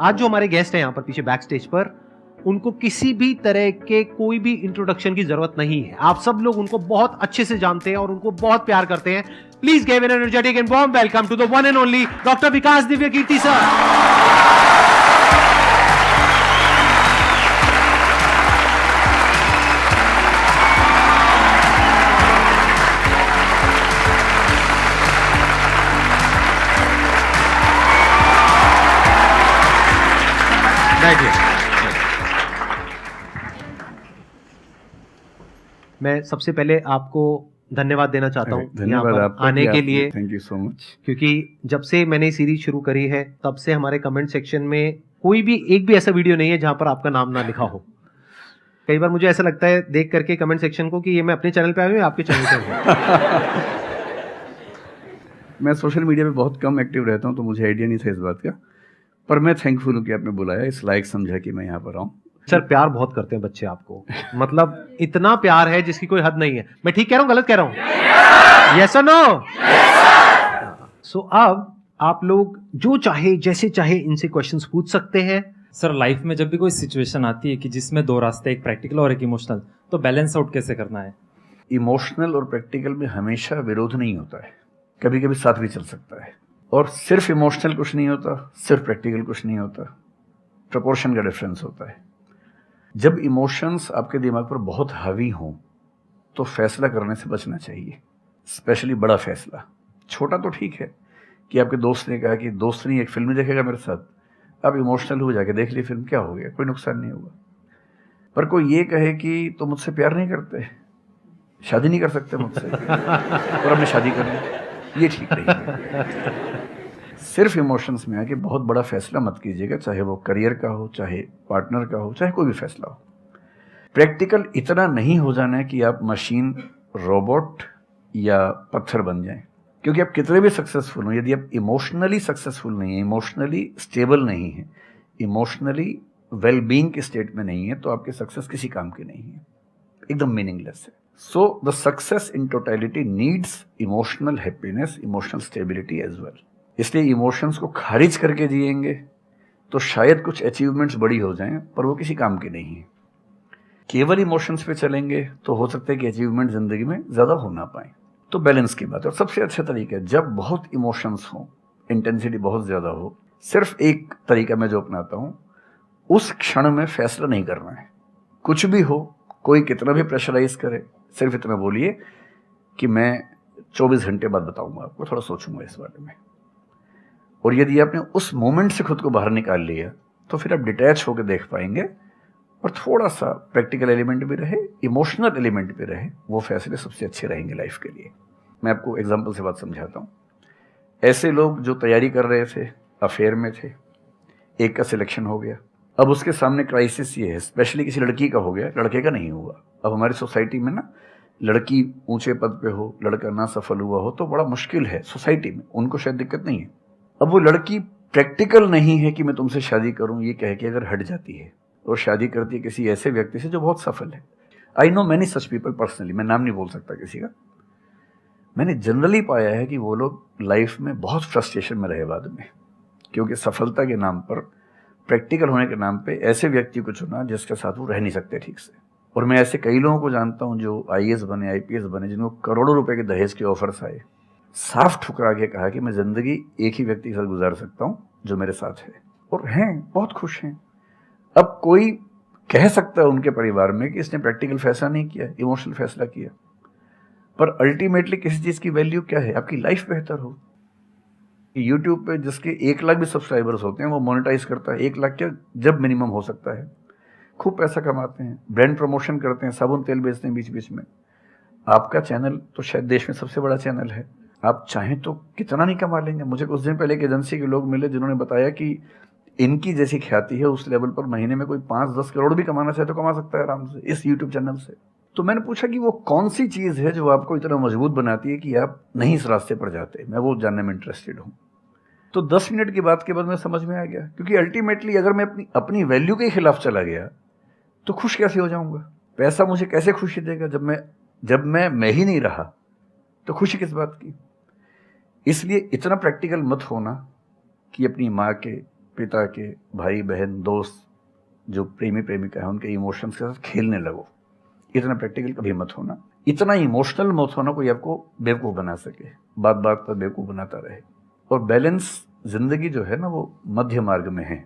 आज जो हमारे गेस्ट हैं यहाँ पर पीछे बैक स्टेज पर, उनको किसी भी तरह के कोई भी इंट्रोडक्शन की जरूरत नहीं है। आप सब लोग उनको बहुत अच्छे से जानते हैं और उनको बहुत प्यार करते हैं। Please give an energetic and warm welcome to the one and only doctor Vikas Divya Kirti sir. मैं सबसे पहले आपको धन्यवाद देना चाहता हूँ धन्यवाद आपका आने के लिए। Thank you so much. क्योंकि जब से मैंने सीरीज शुरू करी है तब से हमारे कमेंट सेक्शन में कोई भी एक भी ऐसा वीडियो नहीं है जहां पर आपका नाम ना लिखा हो। कई बार मुझे ऐसा लगता है देख करके कमेंट सेक्शन को कि ये मैं अपने चैनल पे आया हूँ या आपके चैनल पे हूँ। मैं सोशल मीडिया पे बहुत कम एक्टिव रहता हूँ तो मुझे आइडिया नहीं था इस बात का, पर मैं थैंकफुल हूँ कि आपने बुलाया, इस लायक समझा कि मैं यहाँ पर आऊँ। सर प्यार बहुत करते हैं बच्चे आपको, मतलब इतना प्यार है जिसकी कोई हद नहीं है। मैं ठीक कह रहा हूँ गलत कह रहा हूँ? यस और नो? सो अब आप लोग जो चाहे जैसे चाहे इनसे क्वेश्चंस पूछ सकते हैं। सर लाइफ में जब भी कोई सिचुएशन आती है कि जिसमें दो रास्ते, एक प्रैक्टिकल और एक इमोशनल, तो बैलेंस आउट कैसे करना है? इमोशनल और प्रैक्टिकल में हमेशा विरोध नहीं होता है, कभी कभी साथ भी चल सकता है। और सिर्फ इमोशनल कुछ नहीं होता, सिर्फ प्रैक्टिकल कुछ नहीं होता, प्रोपोर्शन का डिफरेंस होता है। जब इमोशंस आपके दिमाग पर बहुत हावी हों तो फैसला करने से बचना चाहिए, स्पेशली बड़ा फैसला। छोटा तो ठीक है कि आपके दोस्त ने कहा कि दोस्त नहीं एक फिल्म देखेगा मेरे साथ, आप इमोशनल हो जाके देख ली फिल्म, क्या हो गया, कोई नुकसान नहीं होगा। पर कोई ये कहे कि तो मुझसे प्यार नहीं करते, शादी नहीं कर सकते मुझसे और अब मैं शादी कर लूं, ये ठीक नहीं है। सिर्फ इमोशंस में आके बहुत बड़ा फैसला मत कीजिएगा, चाहे वो करियर का हो, चाहे पार्टनर का हो, चाहे कोई भी फैसला हो। प्रैक्टिकल इतना नहीं हो जाना है कि आप मशीन, रोबोट या पत्थर बन जाएं। क्योंकि आप कितने भी सक्सेसफुल हो, यदि आप इमोशनली सक्सेसफुल नहीं है, इमोशनली स्टेबल नहीं है, इमोशनली वेलबींग के स्टेट में नहीं है, तो आपकी सक्सेस किसी काम की नहीं है, एकदम मीनिंगलेस है। So the success in totality needs emotional happiness, emotional stability as well. इसलिए इमोशंस को खारिज करके जिएंगे तो शायद कुछ अचीवमेंट्स बड़ी हो जाएं, पर वो किसी काम की नहीं है। केवल इमोशंस पे चलेंगे तो हो सकता है कि अचीवमेंट जिंदगी में ज्यादा हो ना पाए। तो बैलेंस की बात है। और सबसे अच्छा तरीका है, जब बहुत इमोशंस हो, इंटेंसिटी बहुत ज्यादा हो, सिर्फ एक तरीका मैं जो अपनाता हूं, उस क्षण में फैसला नहीं करना है। कुछ भी हो, कोई कितना भी प्रेशराइज करे, सिर्फ इतना बोलिए कि मैं 24 घंटे बाद बताऊंगा आपको, थोड़ा सोचूंगा इस बारे में। और यदि आपने उस मोमेंट से खुद को बाहर निकाल लिया तो फिर आप डिटैच होकर देख पाएंगे और थोड़ा सा प्रैक्टिकल एलिमेंट भी रहे, इमोशनल एलिमेंट भी रहे, वो फैसले सबसे अच्छे रहेंगे लाइफ के लिए। मैं आपको एग्जांपल से बात समझाता हूँ। ऐसे लोग जो तैयारी कर रहे थे, अफेयर में थे, एक का सिलेक्शन हो गया, अब उसके सामने क्राइसिस ये है, स्पेशली किसी लड़की का हो गया, लड़के का नहीं हुआ। अब हमारी सोसाइटी में ना, लड़की ऊंचे पद पे हो, लड़का ना सफल हुआ हो तो बड़ा मुश्किल है सोसाइटी में, उनको शायद दिक्कत नहीं है। अब वो लड़की प्रैक्टिकल नहीं है कि मैं तुमसे शादी करूं, ये कह के अगर हट जाती है और शादी करती है किसी ऐसे व्यक्ति से जो बहुत सफल है। I know many such people personally, मैं नाम नहीं बोल सकता किसी का। मैंने जनरली पाया है कि वो लोग लाइफ में बहुत फ्रस्ट्रेशन में रहे बाद में, क्योंकि सफलता के नाम पर, प्रैक्टिकल होने के नाम पे ऐसे व्यक्ति को चुना जिसके साथ वो रह नहीं सकते ठीक से। और मैं ऐसे कई लोगों को जानता हूं जो आईएएस बने, IPS बने, जिनको करोड़ों रुपए के दहेज के ऑफर्स आए, साफ ठुकरा के कहा कि मैं जिंदगी एक ही व्यक्ति के साथ गुजार सकता हूं जो मेरे साथ है, और हैं, बहुत खुश हैं। अब कोई कह सकता है उनके परिवार में कि इसने प्रैक्टिकल फैसला नहीं किया, इमोशनल फैसला किया, पर अल्टीमेटली किसी चीज की वैल्यू क्या है? आपकी लाइफ बेहतर हो। यूट्यूब पे जिसके 1 लाख भी सब्सक्राइबर्स होते हैं वो मोनेटाइज करता है, 1 लाख क्या जब मिनिमम हो सकता है, खूब पैसा कमाते हैं, ब्रांड प्रमोशन करते हैं, साबुन तेल बेचते हैं बीच बीच में। आपका चैनल तो शायद देश में सबसे बड़ा चैनल है, आप चाहें तो कितना नहीं कमा लेंगे। मुझे कुछ दिन पहले एक एजेंसी के लोग मिले जिन्होंने बताया कि इनकी जैसी ख्याति है उस लेवल पर महीने में कोई 5-10 करोड़ भी कमाना चाहे तो कमा सकता है आराम से इस यूट्यूब चैनल से। तो मैंने पूछा कि वो कौन सी चीज है जो आपको इतना मजबूत बनाती है कि आप नहीं इस रास्ते पर जाते, मैं वो जानने में इंटरेस्टेड हूँ। तो 10 मिनट की बात के बाद मैं समझ में आ गया, क्योंकि अल्टीमेटली अगर मैं अपनी वैल्यू के खिलाफ चला गया तो खुश कैसे हो जाऊंगा? पैसा मुझे कैसे खुशी देगा जब मैं ही नहीं रहा, तो खुशी किस बात की? इसलिए इतना प्रैक्टिकल मत होना कि अपनी माँ के, पिता के, भाई बहन, दोस्त, जो प्रेमी प्रेमिका है, उनके इमोशंस के साथ खेलने लगो। इतना प्रैक्टिकल कभी मत होना, इतना इमोशनल मत होना कोई आपको बेवकूफ़ बना सके, बात बात पर बेवकूफ़ बनाता रहे। और बैलेंस जिंदगी जो है ना, वो मध्य मार्ग में है,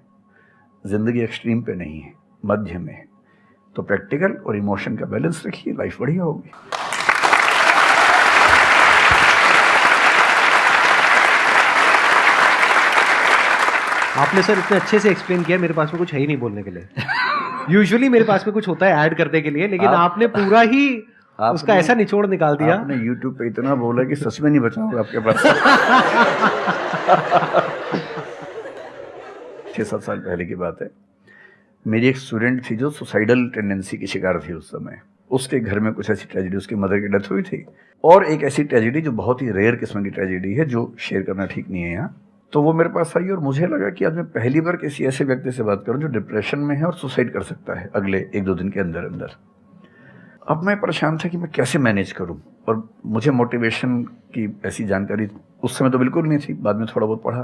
जिंदगी एक्सट्रीम पे नहीं है, मध्य में है। तो प्रैक्टिकल और इमोशन का बैलेंस रखिए, लाइफ बढ़िया होगी। आपने सर इतने अच्छे से एक्सप्लेन किया, मेरे पास में कुछ है ही नहीं बोलने के लिए। यूजुअली मेरे पास में कुछ होता है ऐड करने के लिए, लेकिन आपने पूरा ही उसका ऐसा निचोड़ निकाल दिया। आपने YouTube पे इतना बोला कि सच में नहीं बचा होगा आपके पास। 6-7 साल पहले की बात है, मेरी एक स्टूडेंट थी जो सुसाइडल टेंडेंसी की शिकार थी उस समय। उसके घर में कुछ ऐसी ट्रेजेडी, उसकी मदर की डेथ हुई थी, और एक ऐसी ट्रेजेडी जो बहुत ही रेयर किस्म की ट्रेजेडी है, जो शेयर करना ठीक नहीं है यहाँ। तो वो मेरे पास आई और मुझे लगा कि आज मैं पहली बार किसी ऐसे व्यक्ति से बात करूं जो डिप्रेशन में है और सुसाइड कर सकता है अगले 1-2 दिन के अंदर अंदर। अब मैं परेशान था कि मैं कैसे मैनेज करूं, और मुझे मोटिवेशन की ऐसी जानकारी उस समय तो बिल्कुल नहीं थी, बाद में थोड़ा बहुत पढ़ा।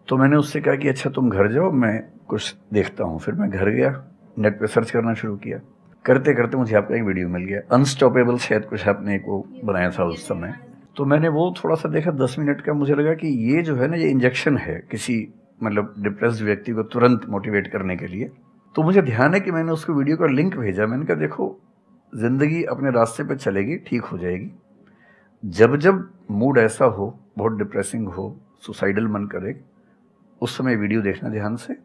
तो मैंने उससे कहा कि अच्छा तुम घर जाओ, मैं कुछ देखता हूँ। फिर मैं घर गया, नेट पे सर्च करना शुरू किया। करते करते मुझे आपका एक वीडियो मिल गया, अनस्टॉपेबल, शायद कुछ आपने एक वो बनाया था उस समय। तो मैंने वो थोड़ा सा देखा, 10 मिनट का। मुझे लगा कि ये जो है ना, ये इंजेक्शन है किसी मतलब डिप्रेस्ड व्यक्ति को तुरंत मोटिवेट करने के लिए। तो मुझे ध्यान है कि मैंने उसको वीडियो का लिंक भेजा। मैंने कहा देखो, जिंदगी अपने रास्ते पे चलेगी, ठीक हो जाएगी। जब जब मूड ऐसा हो, बहुत डिप्रेसिंग हो, सुसाइडल मन करे, उस समय वीडियो देखना ध्यान से,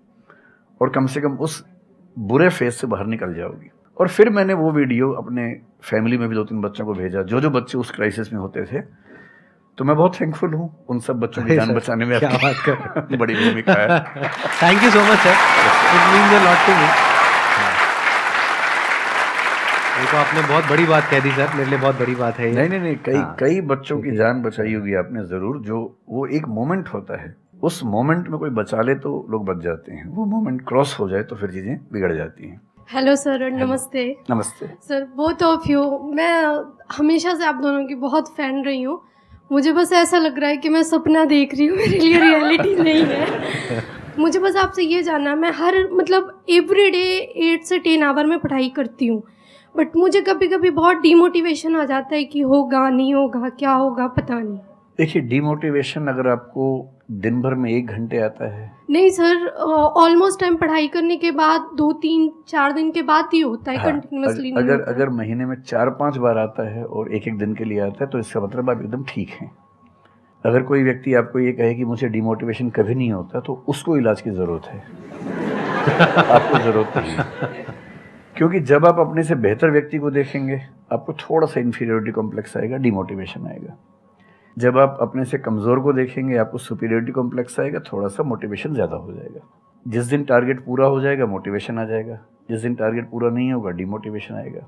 और कम से कम उस बुरे फेज से बाहर निकल जाओगी। और फिर मैंने वो वीडियो अपने फैमिली में भी 2-3 बच्चों को भेजा, जो बच्चे उस क्राइसिस में होते थे। तो मैं बहुत थैंकफुल हूँ, उन सब बच्चों की जान बचाने में क्या बात कर बड़ी भूमिका है। Thank you so much sir, it means a lot to me. ये तो आपने बहुत बड़ी बात कह दी सर, मेरे लिए बहुत बड़ी बात है। नहीं, कई बच्चों की जान बचाई होगी आपने जरूर। जो वो एक मोमेंट होता है, उस मोमेंट में कोई बचा ले तो लोग बच जाते हैं, वो मोमेंट क्रॉस हो जाए तो फिर चीजें बिगड़ जाती हैं। हेलो सर, नमस्ते। नमस्ते सर, बोथ ऑफ यू, मैं हमेशा से आप दोनों की बहुत फैन रही हूँ। मुझे बस ऐसा लग रहा है कि मैं सपना देख रही हूँ, मेरे लिए रियलिटी नहीं है। मुझे बस आपसे ये जानना, मैं हर मतलब एवरी डे 8 से 10 आवर में पढ़ाई करती हूँ, बट मुझे कभी कभी बहुत डिमोटिवेशन आ जाता है कि होगा नहीं होगा, क्या होगा पता नहीं। देखिए, डिमोटिवेशन अगर आपको दिन भर में 1 घंटे आता है। नहीं सर, ऑलमोस्ट टाइम पढ़ाई करने के बाद 2-3-4 दिन के बाद ही होता है। हाँ, कंटिन्यूअसली अगर महीने में 4-5 बार आता है और 1-1 दिन के लिए आता है, तो इसका मतलब आप एकदम ठीक हैं। अगर कोई व्यक्ति आपको ये कहे कि मुझे डिमोटिवेशन कभी नहीं होता, तो उसको इलाज की जरूरत है। आपको जरूरत नहीं है, क्योंकि जब आप अपने से बेहतर व्यक्ति को देखेंगे, आपको थोड़ा सा इंफीरियरिटी कॉम्प्लेक्स आएगा, डिमोटिवेशन आएगा। जब आप अपने से कमज़ोर को देखेंगे, आपको सुपीरियरिटी कॉम्प्लेक्स आएगा, थोड़ा सा मोटिवेशन ज़्यादा हो जाएगा। जिस दिन टारगेट पूरा हो जाएगा, मोटिवेशन आ जाएगा। जिस दिन टारगेट पूरा नहीं होगा, डिमोटिवेशन आएगा।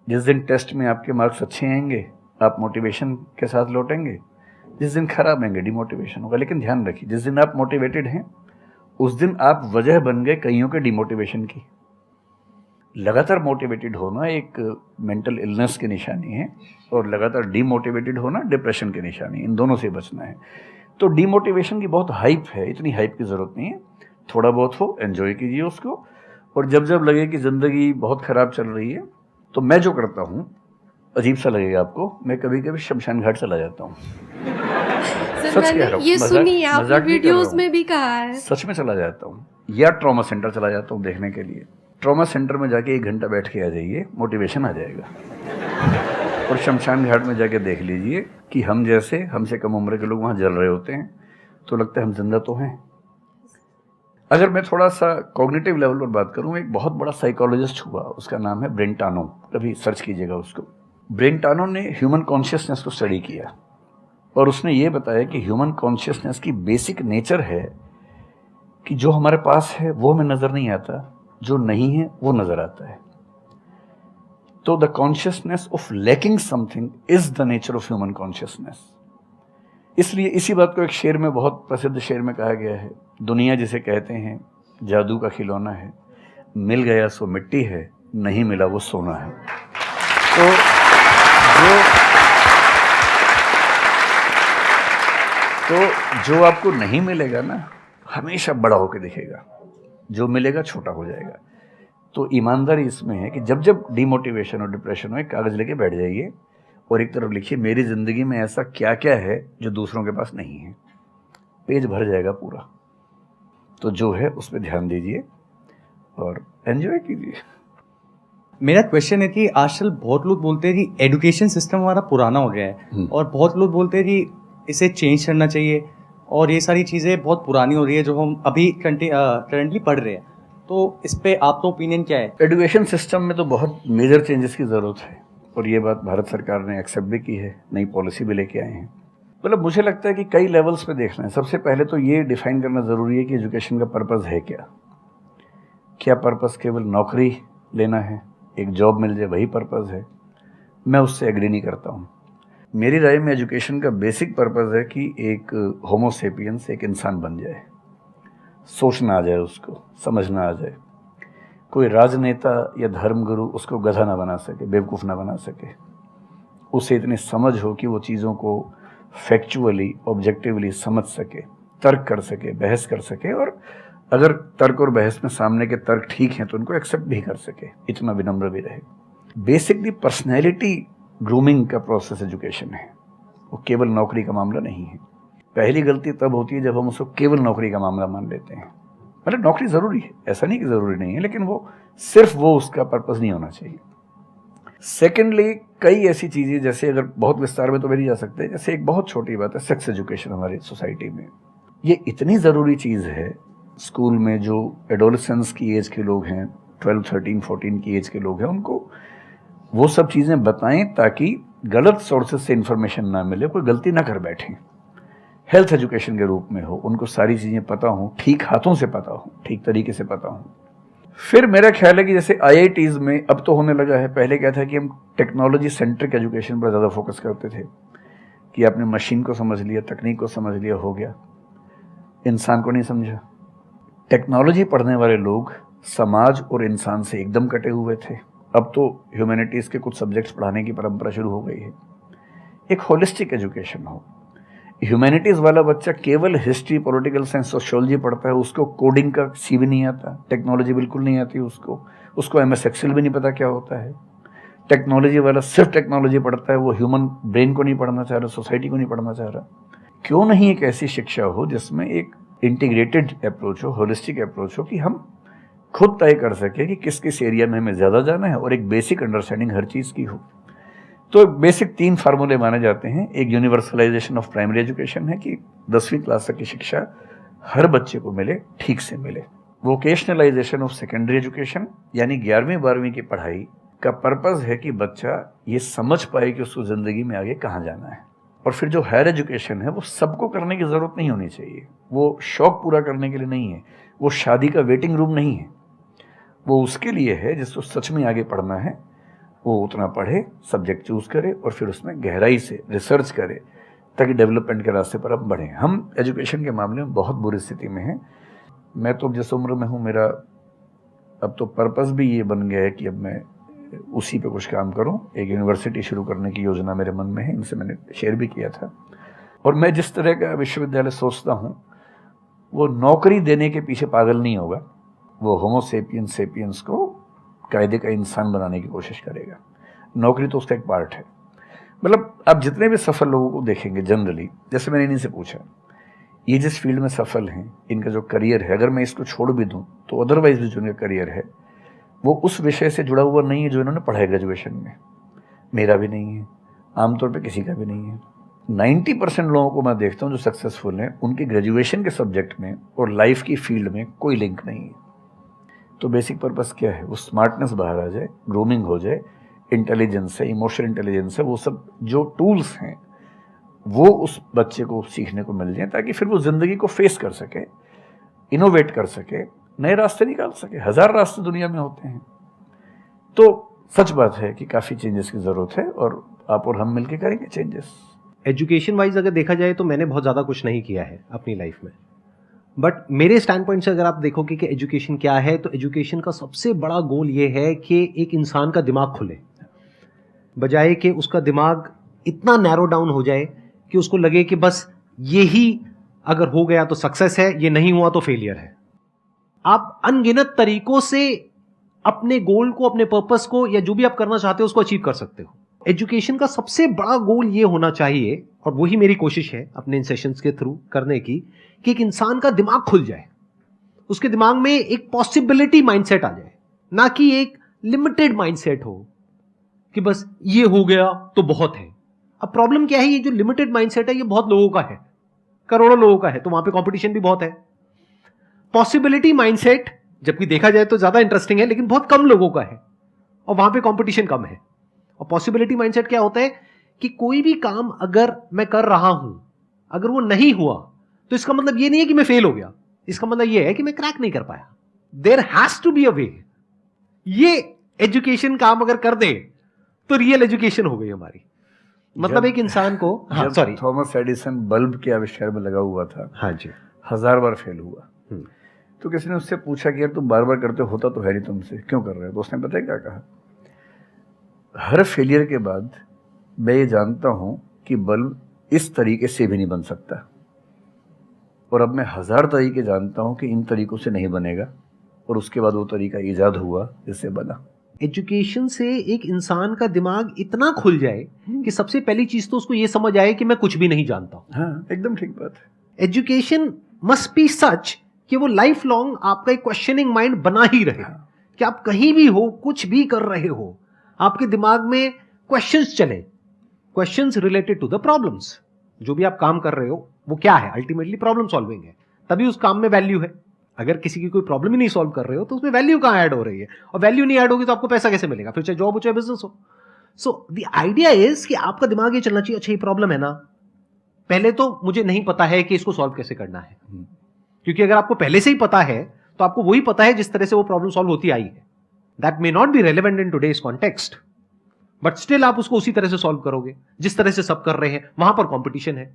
जिस दिन टेस्ट में आपके मार्क्स अच्छे आएंगे, आप मोटिवेशन के साथ लौटेंगे। जिस दिन खराब आएंगे, डिमोटिवेशन होगा। लेकिन ध्यान रखिए, जिस दिन आप मोटिवेटेड हैं, उस दिन आप वजह बन गए कईयों के डिमोटिवेशन की। लगातार मोटिवेटेड होना एक मेंटल इलनेस की निशानी है, और लगातार डीमोटिवेटेड होना डिप्रेशन की निशानी है। इन दोनों से बचना है। तो डीमोटिवेशन की बहुत हाइप है, इतनी हाइप की ज़रूरत नहीं है। थोड़ा बहुत हो, एंजॉय कीजिए उसको। और जब जब लगे कि ज़िंदगी बहुत ख़राब चल रही है, तो मैं जो करता हूँ, अजीब सा लगेगा आपको, मैं कभी कभी शमशान घाट चला जाता हूँ। सच कह रहा हूँ, ये सुनी है आपने वीडियोस में भी कहा है। सच में चला जाता हूँ, या ट्रॉमा सेंटर चला जाता हूँ देखने के लिए। ट्रॉमा सेंटर में जाके 1 घंटा बैठ के आ जाइए, मोटिवेशन आ जाएगा। और शमशान घाट में जाके देख लीजिए कि हम जैसे हमसे कम उम्र के लोग वहाँ जल रहे होते हैं, तो लगता है हम जिंदा तो हैं। अगर मैं थोड़ा सा कॉग्निटिव लेवल पर बात करूँ, एक बहुत बड़ा साइकोलॉजिस्ट हुआ, उसका नाम है ब्रेंटानो, कभी सर्च कीजिएगा उसको। ब्रेंटानो ने ह्यूमन कॉन्शियसनेस को स्टडी किया, और उसने ये बताया कि ह्यूमन कॉन्शियसनेस की बेसिक नेचर है कि जो हमारे पास है वो हमें नज़र नहीं आता, जो नहीं है वो नज़र आता है। तो the consciousness of lacking something is the nature of human consciousness. इसलिए इसी बात को एक शेर में, बहुत प्रसिद्ध शेर में कहा गया है, दुनिया जिसे कहते हैं जादू का खिलौना है, मिल गया सो मिट्टी है, नहीं मिला वो सोना है। तो जो आपको नहीं मिलेगा ना, हमेशा बड़ा होकर दिखेगा, जो मिलेगा छोटा हो जाएगा। तो ईमानदारी इसमें है कि जब जब डिमोटिवेशन और डिप्रेशन हो, एक कागज़ लेके बैठ जाइए और एक तरफ लिखिए मेरी ज़िंदगी में ऐसा क्या क्या है जो दूसरों के पास नहीं है। पेज भर जाएगा पूरा। तो जो है उस पर ध्यान दीजिए और एंजॉय कीजिए। मेरा क्वेश्चन है कि आजकल बहुत लोग बोलते हैं कि एजुकेशन सिस्टम हमारा पुराना हो गया है और बहुत लोग बोलते हैं कि इसे चेंज करना चाहिए और ये सारी चीज़ें बहुत पुरानी हो रही है जो हम अभी करंटली पढ़ रहे हैं। तो इस पे आपका ओपिनियन क्या है? एजुकेशन सिस्टम में तो बहुत मेजर चेंजेस की ज़रूरत है और ये बात भारत सरकार ने एक्सेप्ट भी की है, नई पॉलिसी भी लेके आए हैं। मतलब मुझे लगता है कि कई लेवल्स पे देखना है। सबसे पहले तो ये डिफाइन करना ज़रूरी है कि एजुकेशन का पर्पज़ है क्या। क्या पर्पज़ केवल नौकरी लेना है, एक जॉब मिल जाए, वही पर्पज़ है? मैं उससे एग्री नहीं करता हूँ। मेरी राय में एजुकेशन का बेसिक पर्पज़ है कि एक होमो सेपियंस एक इंसान बन जाए, सोचना आ जाए, उसको समझना आ जाए। कोई राजनेता या धर्मगुरु उसको गधा ना बना सके, बेवकूफ़ ना बना सके। उसे इतनी समझ हो कि वो चीज़ों को फैक्चुअली, ऑब्जेक्टिवली समझ सके, तर्क कर सके, बहस कर सके, और अगर तर्क और बहस में सामने के तर्क ठीक हैं तो उनको एक्सेप्ट भी कर सके, इतना विनम्र भी रहे। बेसिकली पर्सनैलिटी ग्रूमिंग का प्रोसेस एजुकेशन है, वो केवल नौकरी का मामला नहीं है। पहली गलती तब होती है जब हम उसको केवल नौकरी का मामला मान लेते हैं। मतलब नौकरी ज़रूरी है, ऐसा नहीं कि ज़रूरी नहीं है, लेकिन वो सिर्फ वो उसका पर्पज़ नहीं होना चाहिए। सेकेंडली, कई ऐसी चीज़ें, जैसे अगर बहुत विस्तार में तो नहीं जा सकते, जैसे एक बहुत छोटी बात है सेक्स एजुकेशन हमारी सोसाइटी में। ये इतनी ज़रूरी चीज़ है। स्कूल में जो एडोलेसेंस की एज के लोग हैं, 12, 13, 14 की एज के लोग हैं, उनको वो सब चीज़ें बताएं ताकि गलत सोर्सेज से इन्फॉर्मेशन ना मिले, कोई गलती ना कर बैठें। हेल्थ एजुकेशन के रूप में हो, उनको सारी चीज़ें पता हों, ठीक हाथों से पता हो, ठीक तरीके से पता हो। फिर मेरा ख्याल है कि जैसे IITs में अब तो होने लगा है, पहले क्या था कि हम टेक्नोलॉजी सेंट्रिक एजुकेशन पर ज़्यादा फोकस करते थे कि आपने मशीन को समझ लिया, तकनीक को समझ लिया, हो गया, इंसान को नहीं समझा। टेक्नोलॉजी पढ़ने वाले लोग समाज और इंसान से एकदम कटे हुए थे। अब तो ह्यूमैनिटीज़ के कुछ सब्जेक्ट्स पढ़ाने की परंपरा शुरू हो गई है। एक होलिस्टिक एजुकेशन हो। ह्यूमैनिटीज़ वाला बच्चा केवल हिस्ट्री, पॉलिटिकल साइंस, सोशियोलॉजी पढ़ता है, उसको कोडिंग का सी भी नहीं आता, टेक्नोलॉजी बिल्कुल नहीं आती उसको MS एक्सेल भी नहीं पता क्या होता है। टेक्नोलॉजी वाला सिर्फ टेक्नोलॉजी पढ़ता है, वो ह्यूमन ब्रेन को नहीं पढ़ना चाह रहा, सोसाइटी को नहीं पढ़ना चाह रहा। क्यों नहीं एक ऐसी शिक्षा हो जिसमें एक इंटीग्रेटेड अप्रोच हो, होलिस्टिक अप्रोच हो, कि हम खुद तय कर सके कि किस किस एरिया में हमें ज़्यादा जाना है और एक बेसिक अंडरस्टैंडिंग हर चीज़ की हो। तो बेसिक 3 फार्मूले माने जाते हैं। एक यूनिवर्सलाइजेशन ऑफ प्राइमरी एजुकेशन है कि 10वीं क्लास तक की शिक्षा हर बच्चे को मिले, ठीक से मिले। वोकेशनलाइजेशन ऑफ सेकेंडरी एजुकेशन, यानी 11वीं 12वीं की पढ़ाई का पर्पज़ है कि बच्चा ये समझ पाए कि उसको ज़िंदगी में आगे कहाँ जाना है। और फिर जो हायर एजुकेशन है वो सबको करने की ज़रूरत नहीं होनी चाहिए, वो शौक पूरा करने के लिए नहीं है, वो शादी का वेटिंग रूम नहीं है, वो उसके लिए है जिसको सच में आगे पढ़ना है, वो उतना पढ़े, सब्जेक्ट चूज़ करे और फिर उसमें गहराई से रिसर्च करे ताकि डेवलपमेंट के रास्ते पर अब बढ़ें। हम एजुकेशन के मामले में बहुत बुरी स्थिति में हैं। मैं तो जिस उम्र में हूँ, मेरा अब तो पर्पज़ भी ये बन गया है कि अब मैं उसी पे कुछ काम करूं। एक यूनिवर्सिटी शुरू करने की योजना मेरे मन में है, इनसे मैंने शेयर भी किया था। और मैं जिस तरह का विश्वविद्यालय सोचता हूं, वो नौकरी देने के पीछे पागल नहीं होगा, वो होमो सेपियंस को कायदे का इंसान बनाने की कोशिश करेगा। नौकरी तो उसका एक पार्ट है। मतलब आप जितने भी सफल लोगों को देखेंगे जनरली, जैसे मैंने इन्हीं से पूछा, ये जिस फील्ड में सफल हैं, इनका जो करियर है, अगर मैं इसको छोड़ भी दूँ तो अदरवाइज भी जो इनका करियर है वो उस विषय से जुड़ा हुआ नहीं है जो इन्होंने पढ़ा है ग्रेजुएशन में। मेरा भी नहीं है, आमतौर पे किसी का भी नहीं है। 90% लोगों को मैं देखता हूँ जो सक्सेसफुल हैं, उनके ग्रेजुएशन के सब्जेक्ट में और लाइफ की फील्ड में कोई लिंक नहीं है। तो बेसिक पर्पस क्या है? वो स्मार्टनेस बाहर आ जाए, ग्रूमिंग हो जाए, इंटेलिजेंस है, इमोशनल इंटेलिजेंस है, वो सब जो टूल्स हैं वो उस बच्चे को सीखने को मिल जाए ताकि फिर वो ज़िंदगी को फेस कर सके, इनोवेट कर सके, नए रास्ते निकाल सके। 1000 रास्ते दुनिया में होते हैं। तो सच बात है कि काफ़ी चेंजेस की ज़रूरत है और आप और हम मिलकर करेंगे चेंजेस। एजुकेशन वाइज अगर देखा जाए तो मैंने बहुत ज़्यादा कुछ नहीं किया है अपनी लाइफ में, बट मेरे स्टैंड पॉइंट से अगर आप देखोगे कि एजुकेशन क्या है, तो एजुकेशन का सबसे बड़ा गोल ये है कि एक इंसान का दिमाग खुले, बजाय कि उसका दिमाग इतना नैरो डाउन हो जाए कि उसको लगे कि बस यही अगर हो गया तो सक्सेस है, ये नहीं हुआ तो फेलियर है। आप अनगिनत तरीकों से अपने गोल को, अपने पर्पस को, या जो भी आप करना चाहते हो उसको अचीव कर सकते हो। एजुकेशन का सबसे बड़ा गोल ये होना चाहिए, और वही मेरी कोशिश है अपने इन सेशंस के थ्रू करने की, कि एक इंसान का दिमाग खुल जाए, उसके दिमाग में एक पॉसिबिलिटी माइंडसेट आ जाए, ना कि एक लिमिटेड माइंडसेट हो कि बस ये हो गया तो बहुत है। अब प्रॉब्लम क्या है, ये जो लिमिटेड माइंडसेट है ये बहुत लोगों का है, करोड़ों लोगों का है, तो वहां पे कंपटीशन भी बहुत है। पॉसिबिलिटी माइंडसेट जबकि देखा जाए तो ज्यादा इंटरेस्टिंग है, लेकिन बहुत कम लोगों का है और वहां पे कंपटीशन कम है। और पॉसिबिलिटी माइंडसेट क्या होता है कि कोई भी काम अगर मैं कर रहा हूं, अगर वो नहीं हुआ तो इसका मतलब ये नहीं है कि मैं फेल हो गया, इसका मतलब ये है कि मैं क्रैक नहीं कर पाया। There has to be a way. ये एजुकेशन काम अगर कर दे तो रियल एजुकेशन हो गई हमारी। मतलब एक इंसान को, हाँ सॉरी, थॉमस एडिसन बल्ब के आविष्कार में लगा हुआ था, हाँ जी, 1000 बार फेल हुआ। तो किसी ने उससे पूछा कि यार तुम बार बार करते होता तो है नहीं तुमसे, क्यों कर रहे हो? तो उसने पता है क्या कहा, हर फेलियर के बाद मैं ये जानता हूं कि बल्ब इस तरीके से भी नहीं बन सकता, और अब मैं 1000 तरीके जानता हूं कि इन तरीकों से नहीं बनेगा, और उसके बाद वो तरीका ईजाद हुआ जिससे बना। एजुकेशन से एक इंसान का दिमाग इतना खुल जाए कि सबसे पहली चीज तो उसको ये समझ आए कि मैं कुछ भी नहीं जानता हूं। हाँ, एकदम ठीक बात है। एजुकेशन मस्ट बी सच कि वो लाइफ लॉन्ग आपका एक क्वेश्चनिंग माइंड बना ही रहे, कि आप कहीं भी हो, कुछ भी कर रहे हो, आपके दिमाग में क्वेश्चंस चले, questions related to the problems. जो भी आप काम कर रहे हो वो क्या है, अल्टीमेटली प्रॉब्लम सॉल्विंग है, तभी उस काम में वैल्यू है। अगर किसी की कोई प्रॉब्लम ही नहीं सॉल्व कर रहे हो तो उसमें वैल्यू कहां ऐड हो रही है, और वैल्यू नहीं ऐड होगी तो आपको पैसा कैसे मिलेगा, फिर चाहे जॉब हो चाहे बिजनेस हो। सो द आइडिया इज कि आपका दिमाग ये चलना चाहिए, अच्छा ये प्रॉब्लम है ना, पहले तो मुझे नहीं पता है कि इसको सॉल्व कैसे करना है, क्योंकि अगर आपको पहले से ही पता है तो आपको वही पता है जिस तरह से वो प्रॉब्लम सॉल्व होती आई है। That may not be relevant in today's context, but still आप उसको उसी तरह से सॉल्व करोगे जिस तरह से सब कर रहे हैं। वहां पर कंपटीशन है,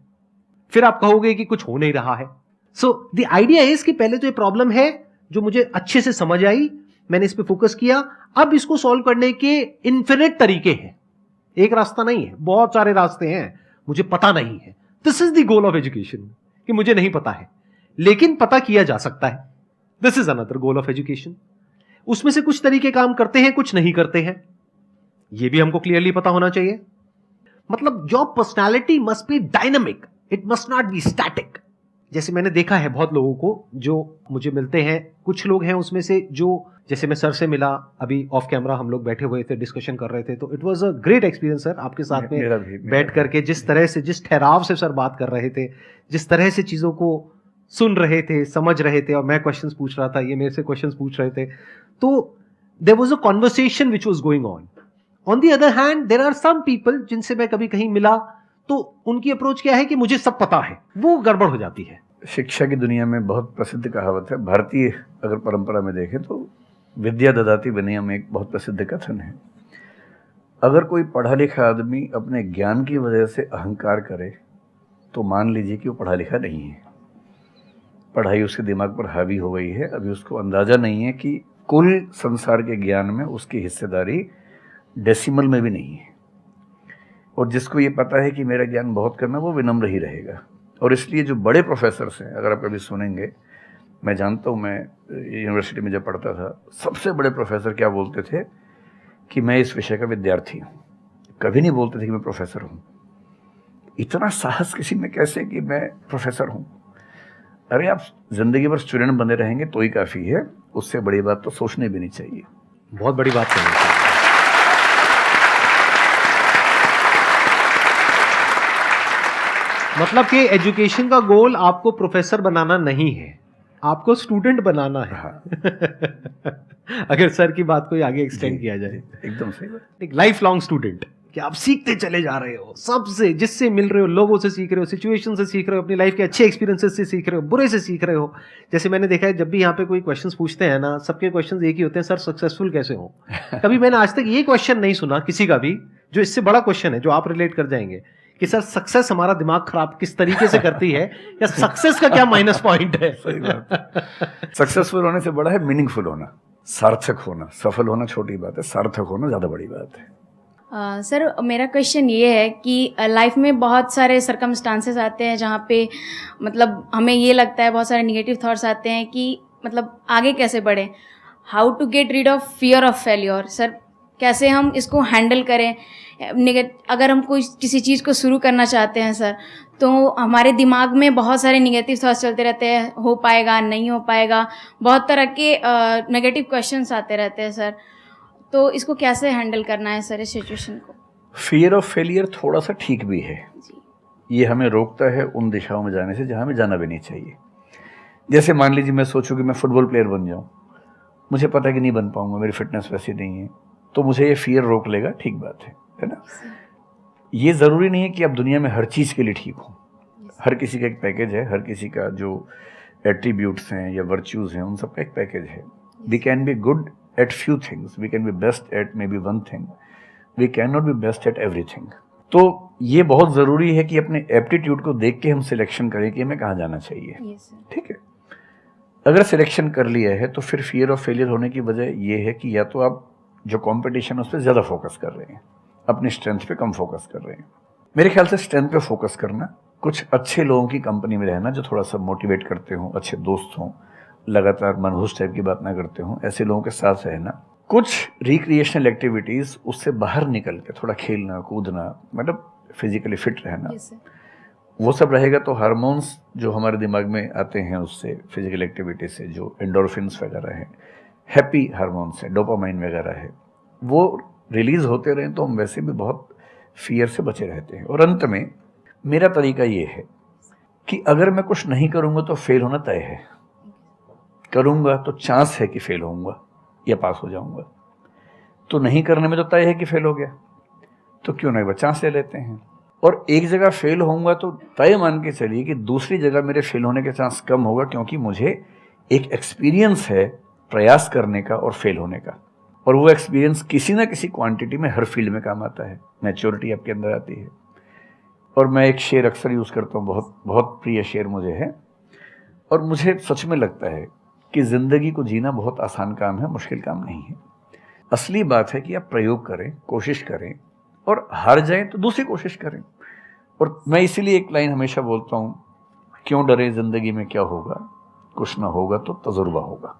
फिर आप कहोगे कि कुछ हो नहीं रहा है। सो द आइडिया इज कि पहले तो ये प्रॉब्लम है जो मुझे अच्छे से समझ आई, मैंने इस पे फोकस किया, अब इसको सॉल्व करने के इन्फिनिट तरीके हैं, एक रास्ता नहीं है, बहुत सारे रास्ते हैं, मुझे पता नहीं है। This is the goal of education, कि मुझे नहीं पता है लेकिन पता किया जा सकता है। This is another goal of education. उसमें से कुछ तरीके काम करते हैं, कुछ नहीं करते हैं, यह भी हमको क्लियरली पता होना चाहिए। मतलब your personality must be dynamic, it must not be static. जैसे मैंने देखा है बहुत लोगों को जो मुझे मिलते हैं, कुछ लोग हैं उसमें से जो, जैसे मैं सर से मिला अभी ऑफ कैमरा, हम लोग बैठे हुए थे, डिस्कशन कर रहे थे, तो it was a great experience sir, आपके साथ में बैठ करके जिस तरह से, जिस ठहराव से सर बात कर रहे थे, जिस तरह से चीजों को सुन रहे थे, समझ रहे थे, और मैं क्वेश्चंस पूछ रहा था, ये मेरे से क्वेश्चंस पूछ रहे थे, तो there was a conversation which was going on. On the other hand there are some people जिनसे मैं कभी कहीं मिला तो उनकी अप्रोच क्या है कि मुझे सब पता है, वो गड़बड़ हो जाती है। शिक्षा की दुनिया में बहुत प्रसिद्ध कहावत है, भारतीय अगर परंपरा में देखें तो विद्या ददाति विनयम में एक बहुत प्रसिद्ध कथन है। अगर कोई पढ़ा लिखा आदमी अपने ज्ञान की वजह से अहंकार करे तो मान लीजिए कि वो पढ़ा लिखा नहीं है, पढ़ाई उसके दिमाग पर हावी हो गई है, अभी उसको अंदाजा नहीं है कि कुल संसार के ज्ञान में उसकी हिस्सेदारी डेसिमल में भी नहीं है। और जिसको ये पता है कि मेरा ज्ञान बहुत कम है वो विनम्र ही रहेगा। और इसलिए जो बड़े प्रोफेसर्स हैं, अगर आप कभी सुनेंगे, मैं जानता हूँ, मैं यूनिवर्सिटी में जब पढ़ता था, सबसे बड़े प्रोफेसर क्या बोलते थे कि मैं इस विषय का विद्यार्थी हूँ, कभी नहीं बोलते थे कि मैं प्रोफेसर हूँ। इतना साहस किसी में कैसे कि मैं प्रोफेसर हूँ? अरे आप जिंदगी भर स्टूडेंट बने रहेंगे तो ही काफ़ी है, उससे बड़ी बात तो सोचने भी नहीं चाहिए। बहुत बड़ी बात करनी चाहिए। मतलब कि एजुकेशन का गोल आपको प्रोफेसर बनाना नहीं है, आपको स्टूडेंट बनाना है। अगर सर की बात को आगे एक्सटेंड किया जाए, एकदम सही बात। एक लाइफ लॉन्ग स्टूडेंट, कि आप सीखते चले जा रहे हो, सबसे, जिससे मिल रहे हो, लोगों से सीख रहे हो, सिचुएशन से सीख रहे हो, अपनी लाइफ के अच्छे एक्सपीरियंसेस से सीख रहे हो, बुरे से सीख रहे हो। जैसे मैंने देखा है, जब भी यहाँ पे कोई क्वेश्चंस पूछते हैं ना, सबके क्वेश्चंस एक ही होते हैं, सर सक्सेसफुल कैसे हो। कभी मैंने आज तक ये क्वेश्चन नहीं सुना किसी का भी जो इससे बड़ा क्वेश्चन है, जो आप रिलेट कर जाएंगे कि सर सक्सेस हमारा दिमाग खराब किस तरीके से करती है, या सक्सेस का क्या माइनस पॉइंट है। सही बात। सक्सेसफुल होने से बड़ा है मीनिंगफुल होना, सार्थक होना। सफल होना छोटी बात है, सार्थक होना ज्यादा बड़ी बात है। सर मेरा क्वेश्चन ये है कि लाइफ में बहुत सारे सर्कमस्टांसेस आते हैं जहाँ पे मतलब हमें ये लगता है, बहुत सारे निगेटिव थॉट्स आते हैं कि मतलब आगे कैसे बढ़ें, how to get rid of fear of failure. Sir कैसे हम इसको हैंडल करें? अगर हम कोई किसी चीज़ को शुरू करना चाहते हैं सर, तो हमारे दिमाग में बहुत सारे निगेटिव थॉट्स चलते रहते हैं, हो पाएगा नहीं हो पाएगा, बहुत तरह के नेगेटिव क्वेश्चंस आते रहते हैं सर। तो इसको कैसे हैंडल करना है सर इस सिचुएशन को? फियर ऑफ फेलियर थोड़ा सा ठीक भी है जी। ये हमें रोकता है उन दिशाओं में जाने से जहाँ हमें जाना भी नहीं चाहिए। जैसे मान लीजिए मैं सोचूं कि मैं फुटबॉल प्लेयर बन जाऊं, मुझे पता है कि नहीं बन पाऊंगा, मेरी फिटनेस वैसी नहीं है, तो मुझे ये फियर रोक लेगा, ठीक बात है ना। ये ज़रूरी नहीं है कि आप दुनिया में हर चीज़ के लिए ठीक हो। हर किसी का एक पैकेज है, हर किसी का जो एट्रीब्यूट्स हैं या वर्च्यूज़ हैं उन सब का एक पैकेज है। We can be good at few things, we can be best at maybe one thing, we cannot be best at everything। तो ये बहुत ज़रूरी है कि अपने एप्टीट्यूड को देख के हम सिलेक्शन करें कि हमें कहाँ जाना चाहिए। ठीक है, अगर सिलेक्शन कर लिया है तो फिर फियर ऑफ फेलियर होने की वजह ये है कि या तो आप जो कंपटीशन है उस पर ज़्यादा फोकस कर रहे हैं, अपनी स्ट्रेंथ पे कम फोकस कर रहे हैं। मेरे ख्याल से स्ट्रेंथ पे फोकस करना, कुछ अच्छे लोगों की कंपनी में रहना जो थोड़ा सा मोटिवेट करते हों, अच्छे दोस्त हों, लगातार मनहूस टाइप की बात ना करते हों, ऐसे लोगों के साथ रहना, कुछ रिक्रिएशनल एक्टिविटीज़ उससे बाहर निकल के थोड़ा खेलना कूदना, मतलब फिजिकली फिट रहना, वो सब रहेगा तो हार्मोन्स जो हमारे दिमाग में आते हैं उससे, फिजिकल एक्टिविटी से, जो एंडोर्फिन्स वगैरह हैं, हैप्पी हार्मोन्स हैं, डोपामाइन वगैरह है, वो रिलीज़ होते रहें तो हम वैसे भी बहुत फियर से बचे रहते हैं। और अंत में मेरा तरीका ये है कि अगर मैं कुछ नहीं करूँगा तो फेल होना तय है, करूँगा तो चांस है कि फेल होऊंगा या पास हो जाऊंगा, तो नहीं करने में तो तय है कि फेल हो गया, तो क्यों नहीं चांस ले लेते हैं। और एक जगह फेल होऊंगा तो तय मान के चलिए कि दूसरी जगह मेरे फेल होने के चांस कम होगा, क्योंकि मुझे एक एक्सपीरियंस है प्रयास करने का और फेल होने का, और वो एक्सपीरियंस किसी ना किसी क्वांटिटी में हर फील्ड में काम आता है, मैच्योरिटी आपके अंदर आती है। और मैं एक शेर अक्सर यूज़ करता हूँ, बहुत बहुत प्रिय शेर मुझे है, और मुझे सच में लगता है कि ज़िंदगी को जीना बहुत आसान काम है, मुश्किल काम नहीं है। असली बात है कि आप प्रयोग करें, कोशिश करें, और हार जाएं तो दूसरी कोशिश करें। और मैं इसीलिए एक लाइन हमेशा बोलता हूँ, क्यों डरे ज़िंदगी में क्या होगा, कुछ ना होगा तो तजुर्बा होगा।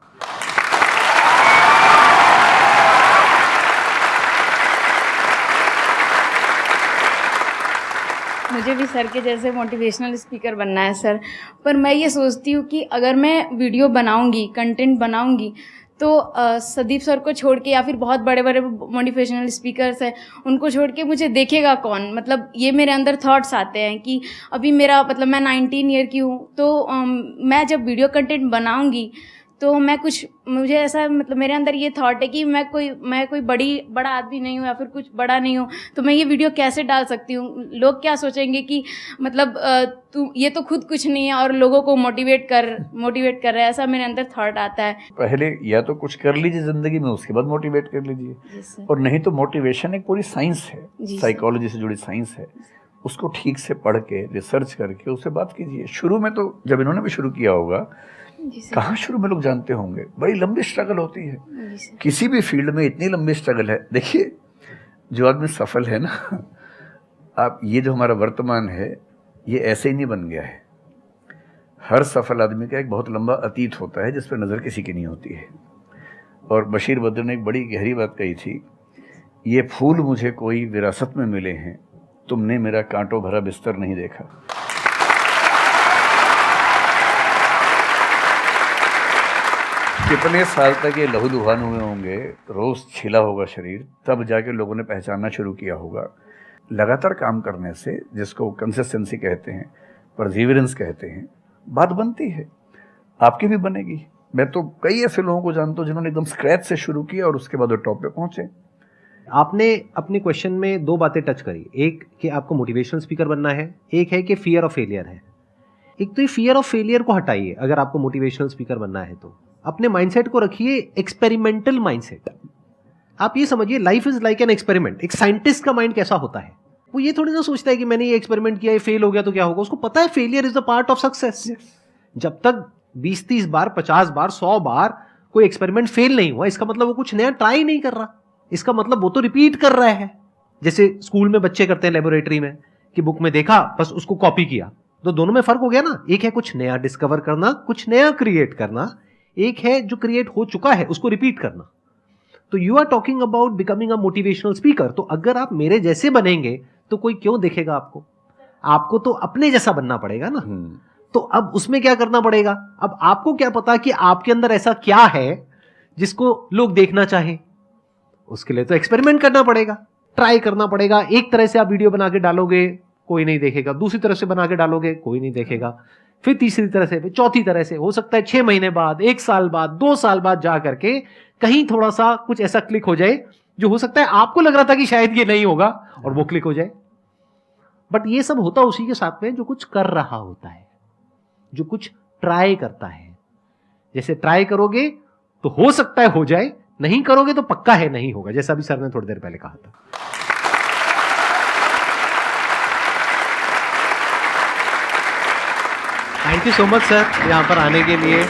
मुझे भी सर के जैसे मोटिवेशनल स्पीकर बनना है सर, पर मैं ये सोचती हूँ कि अगर मैं वीडियो बनाऊँगी, कंटेंट बनाऊँगी, तो संदीप सर को छोड़ के या फिर बहुत बड़े बड़े मोटिवेशनल स्पीकर्स हैं उनको छोड़ के मुझे देखेगा कौन। मतलब ये मेरे अंदर थॉट्स आते हैं कि अभी मेरा मतलब मैं 19 ईयर की हूँ, तो मैं जब वीडियो कंटेंट बनाऊँगी तो मैं कुछ, मुझे ऐसा मतलब मेरे अंदर ये थॉट है कि मैं कोई बड़ा आदमी नहीं हूँ या फिर कुछ बड़ा नहीं हूँ, तो मैं ये वीडियो कैसे डाल सकती हूँ, लोग क्या सोचेंगे कि मतलब तू ये तो खुद कुछ नहीं है और लोगों को मोटिवेट कर रहा है, ऐसा मेरे अंदर थॉट आता है। पहले या तो कुछ कर लीजिए ज़िंदगी में, उसके बाद मोटिवेट कर लीजिए। और नहीं तो मोटिवेशन एक पूरी साइंस है, साइकोलॉजी से जुड़ी साइंस है, उसको ठीक से पढ़ के रिसर्च करके उससे बात कीजिए। शुरू में तो जब इन्होंने भी शुरू किया होगा, कहाँ शुरू में लोग जानते होंगे, बड़ी लंबी स्ट्रगल होती है, किसी भी फील्ड में इतनी लंबी स्ट्रगल है। देखिए जो आदमी सफल है ना, आप ये जो हमारा वर्तमान है ये ऐसे ही नहीं बन गया है। हर सफल आदमी का एक बहुत लंबा अतीत होता है जिस पर नज़र किसी की नहीं होती है। और बशीर बद्र ने एक बड़ी गहरी बात कही थी, ये फूल मुझे कोई विरासत में मिले हैं, तुमने मेरा कांटों भरा बिस्तर नहीं देखा। कितने साल तक ये लहूलुहान हुए होंगे, रोज़ छिला होगा शरीर, तब जाके लोगों ने पहचानना शुरू किया होगा। लगातार काम करने से, जिसको कंसिस्टेंसी कहते हैं, परसिवियरेंस कहते हैं, बात बनती है, आपकी भी बनेगी। मैं तो कई ऐसे लोगों को जानता हूँ जिन्होंने एकदम स्क्रैच से शुरू किया और उसके बाद वो टॉप पे पहुंचे। आपने अपने क्वेश्चन में दो बातें टच करी, एक कि आपको मोटिवेशनल स्पीकर बनना है, एक है कि फियर ऑफ फेलियर है। एक तो ये फियर ऑफ फेलियर को हटाइए, अगर आपको मोटिवेशनल स्पीकर बनना है तो अपने माइंडसेट को रखिए एक्सपेरिमेंटल माइंडसेट। आप ये समझिए life is like an experiment. एक साइंटिस्ट का माइंड कैसा होता है, वो ये थोड़ी ना सोचता है कि मैंने ये एक्सपेरिमेंट किया, ये फेल हो गया तो क्या होगा। उसको पता है failure is the part of success. जब तक 20-30 बार, 50 बार, 100 बार कोई एक्सपेरिमेंट फेल नहीं हुआ, इसका मतलब वो कुछ नया ट्राई नहीं कर रहा, इसका मतलब वो तो रिपीट कर रहा है। जैसे स्कूल में बच्चे करते हैं लेबोरेटरी में कि बुक में देखा बस उसको कॉपी किया, तो दोनों में फर्क हो गया ना। एक है कुछ नया डिस्कवर करना, कुछ नया क्रिएट करना, एक है जो क्रिएट हो चुका है उसको रिपीट करना। तो you are talking about becoming a motivational speaker. तो अगर आप मेरे जैसे बनेंगे तो कोई क्यों देखेगा आपको? आपको तो अपने जैसा बनना पड़ेगा ना। तो अब उसमें क्या करना पड़ेगा? अब आपको क्या पता कि आपके अंदर ऐसा क्या है जिसको लोग देखना चाहें? उसके लिए तो एक्सपेरिमेंट करना पड़ेगा, ट्राई करना पड़ेगा। एक तरह से आप वीडियो बना के डालोगे, कोई नहीं देखेगा। दूसरी तरह से बना के डालोगे, कोई नहीं देखेगा। फिर तीसरी तरह से, फिर चौथी तरह से। हो सकता है 6 महीने बाद, 1 साल बाद, 2 साल बाद जा करके कहीं थोड़ा सा कुछ ऐसा क्लिक हो जाए जो हो सकता है आपको लग रहा था कि शायद ये नहीं होगा और वो क्लिक हो जाए। बट ये सब होता उसी के साथ में जो कुछ कर रहा होता है, जो कुछ ट्राई करता है। जैसे ट्राई करोगे तो हो सकता है हो जाए, नहीं करोगे तो पक्का है नहीं होगा, जैसा भी सर ने थोड़ी देर पहले कहा था। Thank you so much sir यहाँ पर आने के लिए।